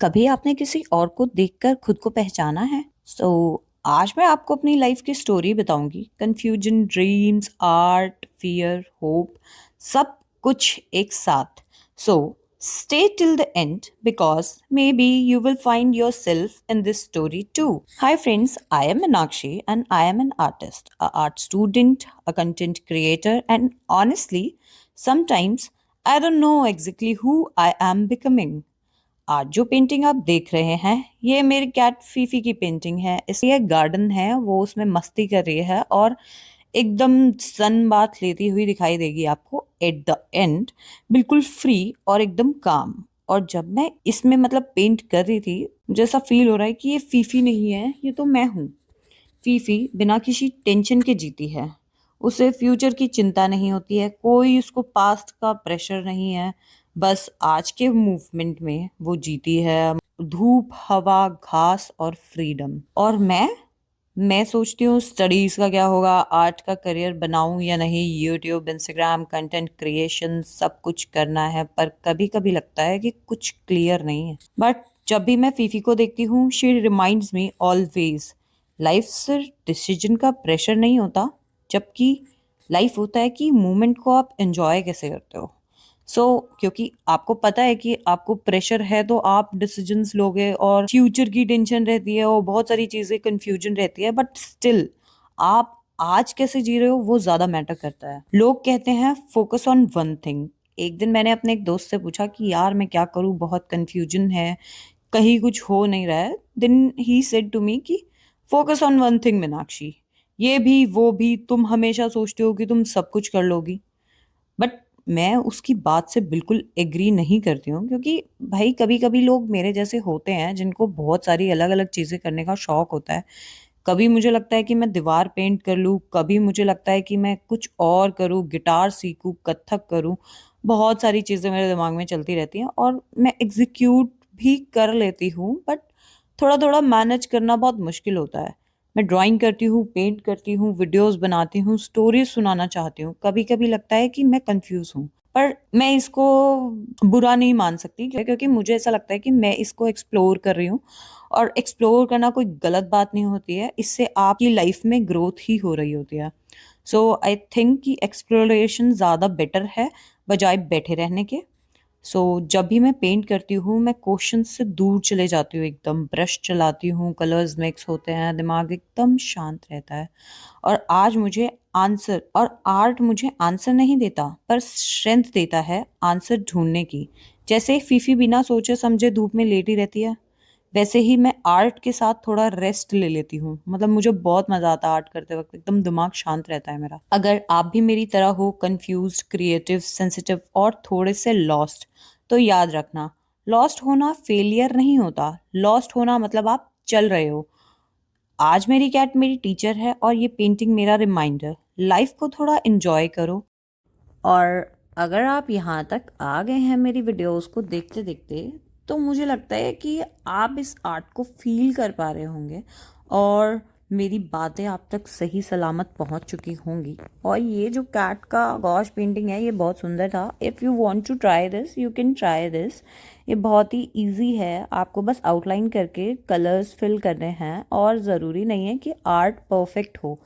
कभी आपने किसी और को देखकर खुद को पहचाना है? आज मैं आपको अपनी लाइफ की स्टोरी बताऊंगी। Confusion, dreams, art, fear, hope, सब कुछ एक साथ। So stay till the end because maybe you will find yourself in this story too. Hi friends, I am Meenakshi and I am an artist, a art student, a content creator, and honestly, sometimes I don't know exactly who I am becoming. आज जो painting आप देख रहे हैं ये मेरी cat Phi Phi की painting है। इसलिए गार्डन है, वो उसमें मस्ती कर रही है और एकदम सन बाथ लेती हुई दिखाई देगी आपको एट द एंड, बिल्कुल फ्री और एकदम काम। और जब मैं इसमें मतलब पेंट कर रही थी, मुझे ऐसा फील हो रहा है कि ये फीफी नहीं है, ये तो मैं हूँ। फीफी बिना किसी टेंशन के जीती है। उसे फ्यूचर की चिंता नहीं होती है, कोई उसको पास्ट का प्रेशर नहीं है। बस आज के मूवमेंट में वो जीती है। धूप, हवा, घास और फ्रीडम। और मैं सोचती हूँ स्टडीज का क्या होगा, आर्ट का करियर बनाऊं या नहीं, यूट्यूब, इंस्टाग्राम, कंटेंट क्रिएशन सब कुछ करना है, पर कभी कभी लगता है कि कुछ क्लियर नहीं है। बट जब भी मैं फीफी को देखती हूँ, she reminds me always life सिर्फ डिसीजन का प्रेशर नहीं होता, जबकि लाइफ होता है कि मोमेंट को आप एंजॉय कैसे करते हो। क्योंकि आपको पता है कि आपको प्रेशर है तो आप डिसीजंस लोगे और फ्यूचर की टेंशन रहती है और बहुत सारी चीजें कंफ्यूजन रहती है, बट स्टिल आप आज कैसे जी रहे हो वो ज्यादा मैटर करता है। लोग कहते हैं फोकस ऑन वन थिंग। एक दिन मैंने अपने एक दोस्त से पूछा कि यार मैं क्या करूं, बहुत कंफ्यूजन है, कहीं कुछ हो नहीं रहा है। Then he said to me कि focus on one thing Meenakshi, ये भी वो भी, तुम हमेशा सोचते हो कि तुम सब कुछ कर लोगी। बट मैं उसकी बात से बिल्कुल एग्री नहीं करती हूँ, क्योंकि भाई कभी कभी लोग मेरे जैसे होते हैं जिनको बहुत सारी अलग अलग चीजें करने का शौक होता है। कभी मुझे लगता है कि मैं दीवार पेंट कर लूँ, कभी मुझे लगता है कि मैं कुछ और करूँ, गिटार सीखूँ, कथक करूँ। बहुत सारी चीजें मेरे दिमाग में चलती रहती हैं और मैं एग्जीक्यूट भी कर लेती हूँ, बट थोड़ा थोड़ा मैनेज करना बहुत मुश्किल होता है। मैं ड्राइंग करती हूँ, पेंट करती हूँ, वीडियोस बनाती हूँ, स्टोरीज सुनाना चाहती हूँ। कभी कभी लगता है कि मैं कंफ्यूज हूँ, पर मैं इसको बुरा नहीं मान सकती, क्योंकि मुझे ऐसा लगता है कि मैं इसको एक्सप्लोर कर रही हूँ। और एक्सप्लोर करना कोई गलत बात नहीं होती है, इससे आपकी लाइफ में ग्रोथ ही हो रही होती है। आई थिंक कि एक्सप्लोरेशन ज़्यादा बेटर है बजाय बैठे रहने के। जब भी मैं पेंट करती हूँ, मैं क्वेश्चन से दूर चले जाती हूँ, एकदम ब्रश चलाती हूँ, कलर्स मिक्स होते हैं, दिमाग एकदम शांत रहता है। और आर्ट मुझे आंसर नहीं देता, पर स्ट्रेंथ देता है आंसर ढूंढने की। जैसे फीफी बिना सोचे समझे धूप में लेटी रहती है, वैसे ही मैं आर्ट के साथ थोड़ा रेस्ट ले लेती हूँ। मतलब मुझे बहुत मजा आता है आर्ट करते वक्त, एकदम दिमाग शांत रहता है मेरा। अगर आप भी मेरी तरह हो, कंफ्यूज्ड, क्रिएटिव, सेंसिटिव और थोड़े से लॉस्ट, तो याद रखना, लॉस्ट होना फेलियर नहीं होता। लॉस्ट होना मतलब आप चल रहे हो। आज मेरी कैट मेरी टीचर है और ये पेंटिंग मेरा रिमाइंडर। लाइफ को थोड़ा एंजॉय करो। और अगर आप यहाँ तक आ गए हैं मेरी वीडियोस को देखते देखते, तो मुझे लगता है कि आप इस आर्ट को फील कर पा रहे होंगे और मेरी बातें आप तक सही सलामत पहुंच चुकी होंगी। और ये जो कैट का गॉश पेंटिंग है, ये बहुत सुंदर था। If you want to try this, you can try this. ये बहुत ही इजी है, आपको बस आउटलाइन करके कलर्स फिल करने हैं और ज़रूरी नहीं है कि आर्ट परफेक्ट हो।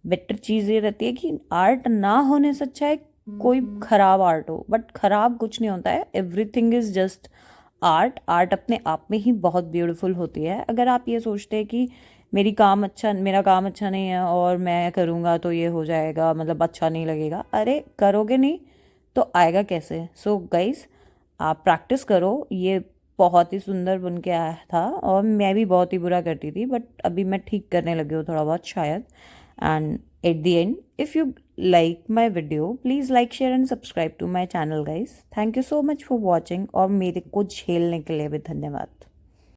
बेटर चीज़ ये रहती है कि आर्ट ना होने से अच्छा है कोई खराब आर्ट हो, बट खराब कुछ नहीं होता है। Everything is just art. Art अपने आप में ही बहुत ब्यूटीफुल होती है। अगर आप ये सोचते हैं कि मेरा काम अच्छा नहीं है और मैं करूँगा तो ये हो जाएगा, मतलब अच्छा नहीं लगेगा, अरे करोगे नहीं तो आएगा कैसे। गाइस, आप प्रैक्टिस करो। ये बहुत ही सुंदर बन के आया था और मैं भी बहुत ही बुरा करती थी, बट अभी मैं ठीक करने लगी हूँ थोड़ा बहुत शायद। And at the end, if you like my video, please like, share and subscribe to my channel guys. Thank you so much for watching और मेरे को झेलने के लिए भी धन्यवाद।